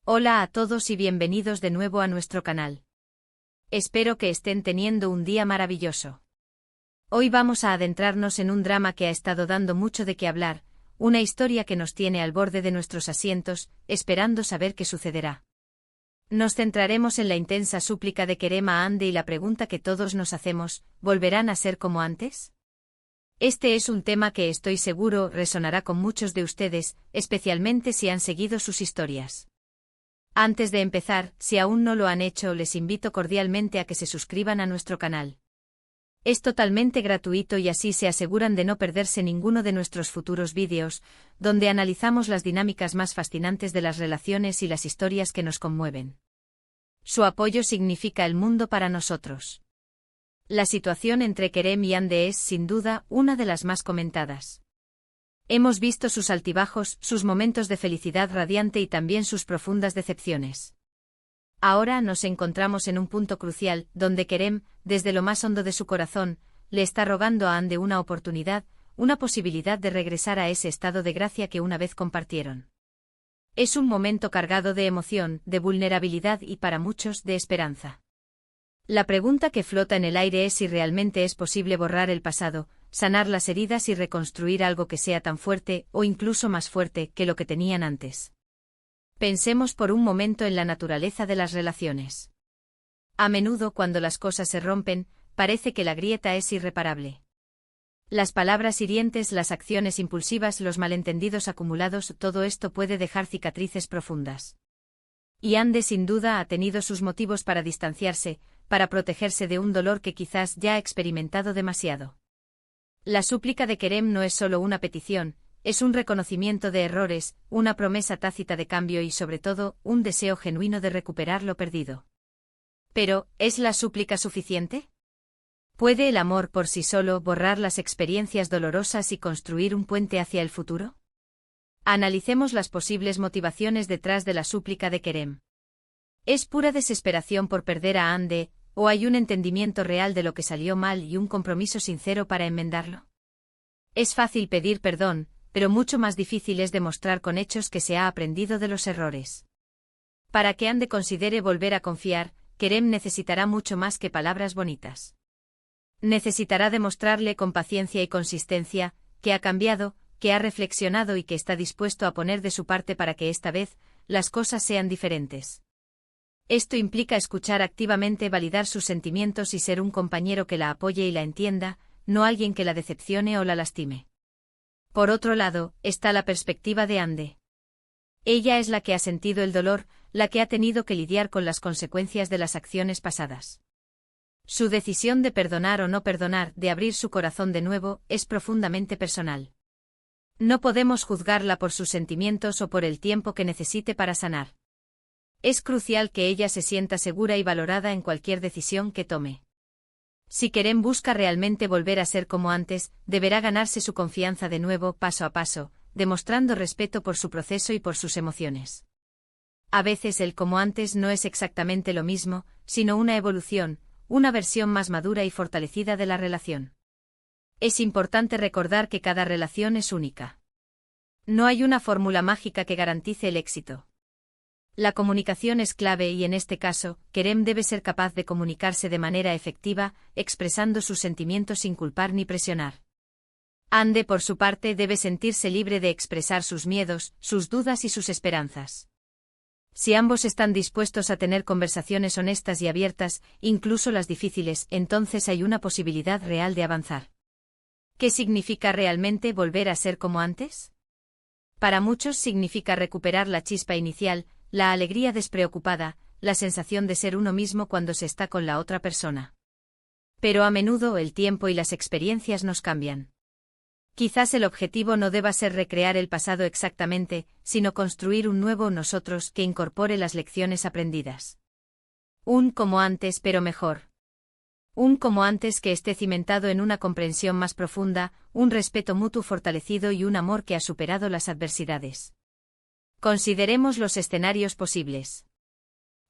Hola a todos y bienvenidos de nuevo a nuestro canal. Espero que estén teniendo un día maravilloso. Hoy vamos a adentrarnos en un drama que ha estado dando mucho de qué hablar, una historia que nos tiene al borde de nuestros asientos, esperando saber qué sucederá. Nos centraremos en la intensa súplica de Kerem a Hande y la pregunta que todos nos hacemos, ¿volverán a ser como antes? Este es un tema que estoy seguro resonará con muchos de ustedes, especialmente si han seguido sus historias. Antes de empezar, si aún no lo han hecho, les invito cordialmente a que se suscriban a nuestro canal. Es totalmente gratuito y así se aseguran de no perderse ninguno de nuestros futuros vídeos, donde analizamos las dinámicas más fascinantes de las relaciones y las historias que nos conmueven. Su apoyo significa el mundo para nosotros. La situación entre Kerem y Hande es, sin duda, una de las más comentadas. Hemos visto sus altibajos, sus momentos de felicidad radiante y también sus profundas decepciones. Ahora nos encontramos en un punto crucial, donde Kerem, desde lo más hondo de su corazón, le está rogando a Hande una oportunidad, una posibilidad de regresar a ese estado de gracia que una vez compartieron. Es un momento cargado de emoción, de vulnerabilidad y para muchos de esperanza. La pregunta que flota en el aire es si realmente es posible borrar el pasado, sanar las heridas y reconstruir algo que sea tan fuerte, o incluso más fuerte, que lo que tenían antes. Pensemos por un momento en la naturaleza de las relaciones. A menudo, cuando las cosas se rompen, parece que la grieta es irreparable. Las palabras hirientes, las acciones impulsivas, los malentendidos acumulados, todo esto puede dejar cicatrices profundas. Y Hande sin duda ha tenido sus motivos para distanciarse, para protegerse de un dolor que quizás ya ha experimentado demasiado. La súplica de Kerem no es solo una petición, es un reconocimiento de errores, una promesa tácita de cambio y sobre todo, un deseo genuino de recuperar lo perdido. Pero, ¿es la súplica suficiente? ¿Puede el amor por sí solo borrar las experiencias dolorosas y construir un puente hacia el futuro? Analicemos las posibles motivaciones detrás de la súplica de Kerem. ¿Es pura desesperación por perder a Hande, o hay un entendimiento real de lo que salió mal y un compromiso sincero para enmendarlo? Es fácil pedir perdón, pero mucho más difícil es demostrar con hechos que se ha aprendido de los errores. Para que Hande considere volver a confiar, Kerem necesitará mucho más que palabras bonitas. Necesitará demostrarle con paciencia y consistencia, que ha cambiado, que ha reflexionado y que está dispuesto a poner de su parte para que esta vez, las cosas sean diferentes. Esto implica escuchar activamente, validar sus sentimientos y ser un compañero que la apoye y la entienda, no alguien que la decepcione o la lastime. Por otro lado, está la perspectiva de Hande. Ella es la que ha sentido el dolor, la que ha tenido que lidiar con las consecuencias de las acciones pasadas. Su decisión de perdonar o no perdonar, de abrir su corazón de nuevo, es profundamente personal. No podemos juzgarla por sus sentimientos o por el tiempo que necesite para sanar. Es crucial que ella se sienta segura y valorada en cualquier decisión que tome. Si Kerem busca realmente volver a ser como antes, deberá ganarse su confianza de nuevo, paso a paso, demostrando respeto por su proceso y por sus emociones. A veces el como antes no es exactamente lo mismo, sino una evolución, una versión más madura y fortalecida de la relación. Es importante recordar que cada relación es única. No hay una fórmula mágica que garantice el éxito. La comunicación es clave y en este caso, Kerem debe ser capaz de comunicarse de manera efectiva, expresando sus sentimientos sin culpar ni presionar. Hande, por su parte, debe sentirse libre de expresar sus miedos, sus dudas y sus esperanzas. Si ambos están dispuestos a tener conversaciones honestas y abiertas, incluso las difíciles, entonces hay una posibilidad real de avanzar. ¿Qué significa realmente volver a ser como antes? Para muchos significa recuperar la chispa inicial, la alegría despreocupada, la sensación de ser uno mismo cuando se está con la otra persona. Pero a menudo el tiempo y las experiencias nos cambian. Quizás el objetivo no deba ser recrear el pasado exactamente, sino construir un nuevo nosotros que incorpore las lecciones aprendidas. Un como antes pero mejor. Un como antes que esté cimentado en una comprensión más profunda, un respeto mutuo fortalecido y un amor que ha superado las adversidades. Consideremos los escenarios posibles.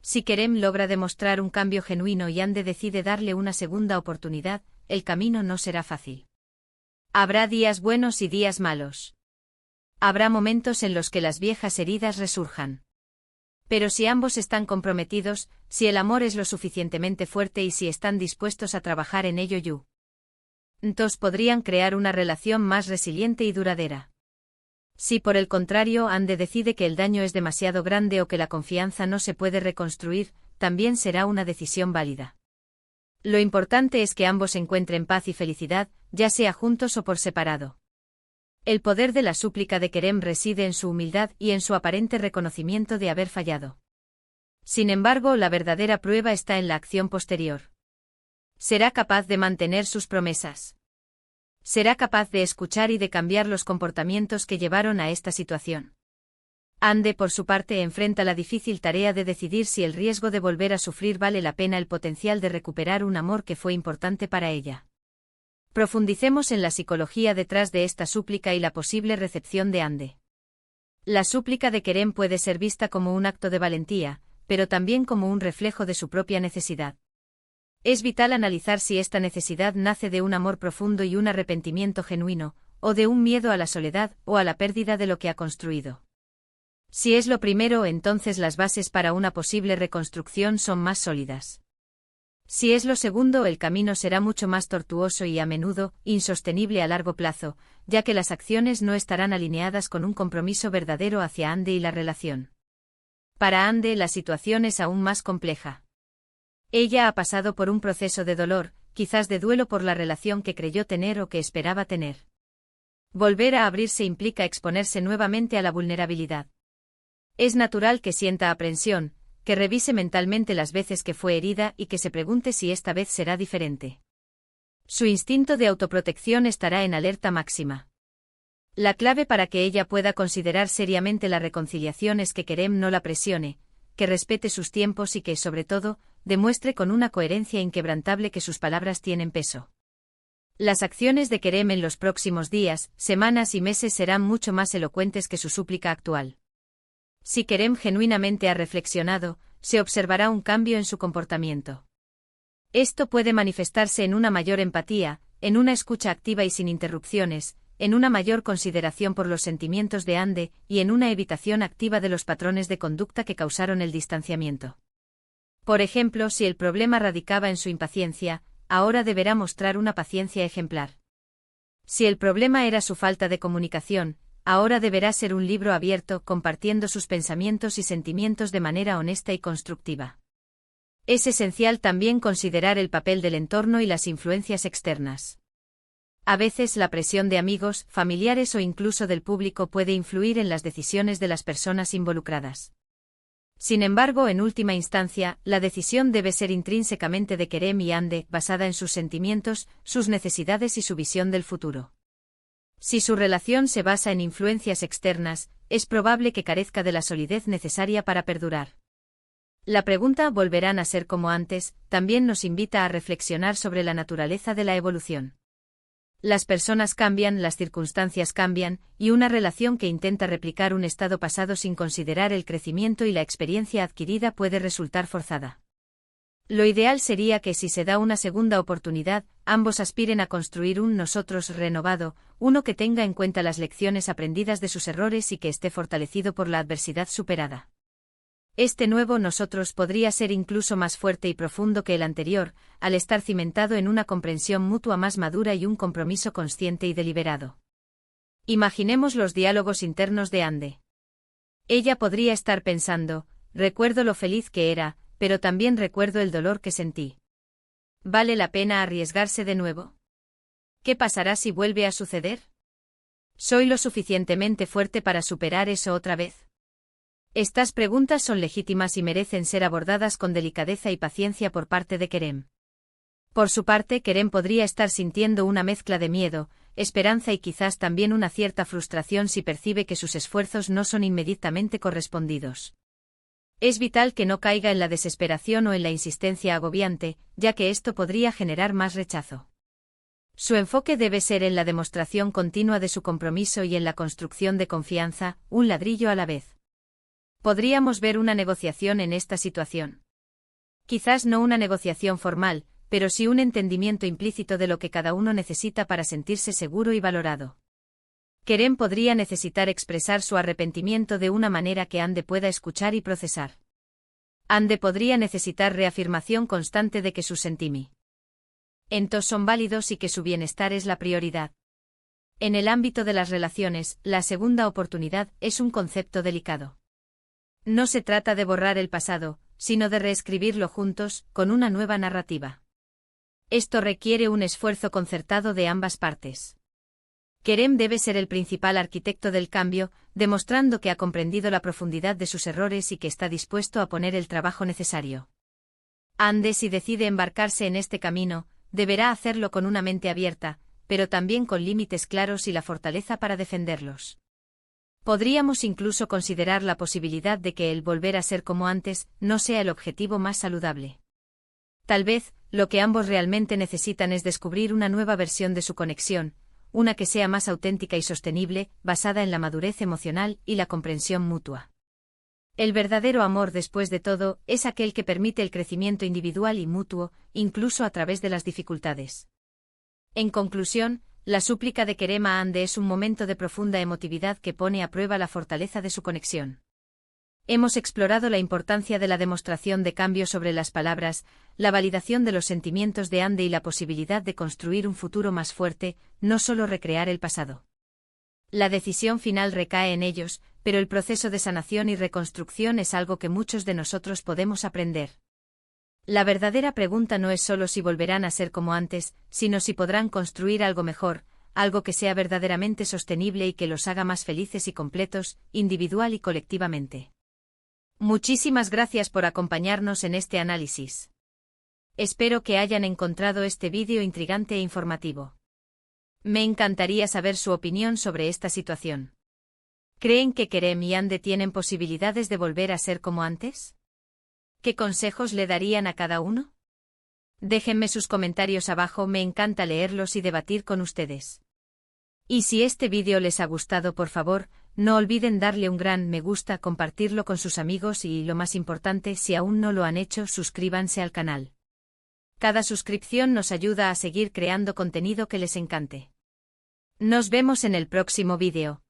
Si Kerem logra demostrar un cambio genuino y Hande decide darle una segunda oportunidad, el camino no será fácil. Habrá días buenos y días malos. Habrá momentos en los que las viejas heridas resurjan. Pero si ambos están comprometidos, si el amor es lo suficientemente fuerte y si están dispuestos a trabajar en ello, entonces podrían crear una relación más resiliente y duradera. Si por el contrario Ande decide que el daño es demasiado grande o que la confianza no se puede reconstruir, también será una decisión válida. Lo importante es que ambos encuentren paz y felicidad, ya sea juntos o por separado. El poder de la súplica de Kerem reside en su humildad y en su aparente reconocimiento de haber fallado. Sin embargo, la verdadera prueba está en la acción posterior. ¿Será capaz de mantener sus promesas? ¿Será capaz de escuchar y de cambiar los comportamientos que llevaron a esta situación? Ande, por su parte, enfrenta la difícil tarea de decidir si el riesgo de volver a sufrir vale la pena el potencial de recuperar un amor que fue importante para ella. Profundicemos en la psicología detrás de esta súplica y la posible recepción de Ande. La súplica de Kerem puede ser vista como un acto de valentía, pero también como un reflejo de su propia necesidad. Es vital analizar si esta necesidad nace de un amor profundo y un arrepentimiento genuino, o de un miedo a la soledad o a la pérdida de lo que ha construido. Si es lo primero, entonces las bases para una posible reconstrucción son más sólidas. Si es lo segundo, el camino será mucho más tortuoso y a menudo insostenible a largo plazo, ya que las acciones no estarán alineadas con un compromiso verdadero hacia Ande y la relación. Para Ande, la situación es aún más compleja. Ella ha pasado por un proceso de dolor, quizás de duelo por la relación que creyó tener o que esperaba tener. Volver a abrirse implica exponerse nuevamente a la vulnerabilidad. Es natural que sienta aprensión, que revise mentalmente las veces que fue herida y que se pregunte si esta vez será diferente. Su instinto de autoprotección estará en alerta máxima. La clave para que ella pueda considerar seriamente la reconciliación es que Kerem no la presione, que respete sus tiempos y que, sobre todo, demuestre con una coherencia inquebrantable que sus palabras tienen peso. Las acciones de Kerem en los próximos días, semanas y meses serán mucho más elocuentes que su súplica actual. Si Kerem genuinamente ha reflexionado, se observará un cambio en su comportamiento. Esto puede manifestarse en una mayor empatía, en una escucha activa y sin interrupciones, en una mayor consideración por los sentimientos de Ande y en una evitación activa de los patrones de conducta que causaron el distanciamiento. Por ejemplo, si el problema radicaba en su impaciencia, ahora deberá mostrar una paciencia ejemplar. Si el problema era su falta de comunicación, ahora deberá ser un libro abierto, compartiendo sus pensamientos y sentimientos de manera honesta y constructiva. Es esencial también considerar el papel del entorno y las influencias externas. A veces la presión de amigos, familiares o incluso del público puede influir en las decisiones de las personas involucradas. Sin embargo, en última instancia, la decisión debe ser intrínsecamente de Kerem y Ande, basada en sus sentimientos, sus necesidades y su visión del futuro. Si su relación se basa en influencias externas, es probable que carezca de la solidez necesaria para perdurar. La pregunta «¿volverán a ser como antes?» también nos invita a reflexionar sobre la naturaleza de la evolución. Las personas cambian, las circunstancias cambian, y una relación que intenta replicar un estado pasado sin considerar el crecimiento y la experiencia adquirida puede resultar forzada. Lo ideal sería que si se da una segunda oportunidad, ambos aspiren a construir un nosotros renovado, uno que tenga en cuenta las lecciones aprendidas de sus errores y que esté fortalecido por la adversidad superada. Este nuevo nosotros podría ser incluso más fuerte y profundo que el anterior, al estar cimentado en una comprensión mutua más madura y un compromiso consciente y deliberado. Imaginemos los diálogos internos de Ande. Ella podría estar pensando, recuerdo lo feliz que era, pero también recuerdo el dolor que sentí. ¿Vale la pena arriesgarse de nuevo? ¿Qué pasará si vuelve a suceder? ¿Soy lo suficientemente fuerte para superar eso otra vez? Estas preguntas son legítimas y merecen ser abordadas con delicadeza y paciencia por parte de Kerem. Por su parte, Kerem podría estar sintiendo una mezcla de miedo, esperanza y quizás también una cierta frustración si percibe que sus esfuerzos no son inmediatamente correspondidos. Es vital que no caiga en la desesperación o en la insistencia agobiante, ya que esto podría generar más rechazo. Su enfoque debe ser en la demostración continua de su compromiso y en la construcción de confianza, un ladrillo a la vez. Podríamos ver una negociación en esta situación. Quizás no una negociación formal, pero sí un entendimiento implícito de lo que cada uno necesita para sentirse seguro y valorado. Kerem podría necesitar expresar su arrepentimiento de una manera que Ande pueda escuchar y procesar. Ande podría necesitar reafirmación constante de que sus sentimientos son válidos y que su bienestar es la prioridad. En el ámbito de las relaciones, la segunda oportunidad es un concepto delicado. No se trata de borrar el pasado, sino de reescribirlo juntos, con una nueva narrativa. Esto requiere un esfuerzo concertado de ambas partes. Kerem debe ser el principal arquitecto del cambio, demostrando que ha comprendido la profundidad de sus errores y que está dispuesto a poner el trabajo necesario. Ande, si decide embarcarse en este camino, deberá hacerlo con una mente abierta, pero también con límites claros y la fortaleza para defenderlos. Podríamos incluso considerar la posibilidad de que el volver a ser como antes no sea el objetivo más saludable. Tal vez, lo que ambos realmente necesitan es descubrir una nueva versión de su conexión, una que sea más auténtica y sostenible, basada en la madurez emocional y la comprensión mutua. El verdadero amor, después de todo, es aquel que permite el crecimiento individual y mutuo, incluso a través de las dificultades. En conclusión, la súplica de Kerem a Ande es un momento de profunda emotividad que pone a prueba la fortaleza de su conexión. Hemos explorado la importancia de la demostración de cambio sobre las palabras, la validación de los sentimientos de Ande y la posibilidad de construir un futuro más fuerte, no solo recrear el pasado. La decisión final recae en ellos, pero el proceso de sanación y reconstrucción es algo que muchos de nosotros podemos aprender. La verdadera pregunta no es solo si volverán a ser como antes, sino si podrán construir algo mejor, algo que sea verdaderamente sostenible y que los haga más felices y completos, individual y colectivamente. Muchísimas gracias por acompañarnos en este análisis. Espero que hayan encontrado este vídeo intrigante e informativo. Me encantaría saber su opinión sobre esta situación. ¿Creen que Kerem y Ande tienen posibilidades de volver a ser como antes? ¿Qué consejos le darían a cada uno? Déjenme sus comentarios abajo, me encanta leerlos y debatir con ustedes. Y si este vídeo les ha gustado, por favor, no olviden darle un gran me gusta, compartirlo con sus amigos y, lo más importante, si aún no lo han hecho, suscríbanse al canal. Cada suscripción nos ayuda a seguir creando contenido que les encante. Nos vemos en el próximo vídeo.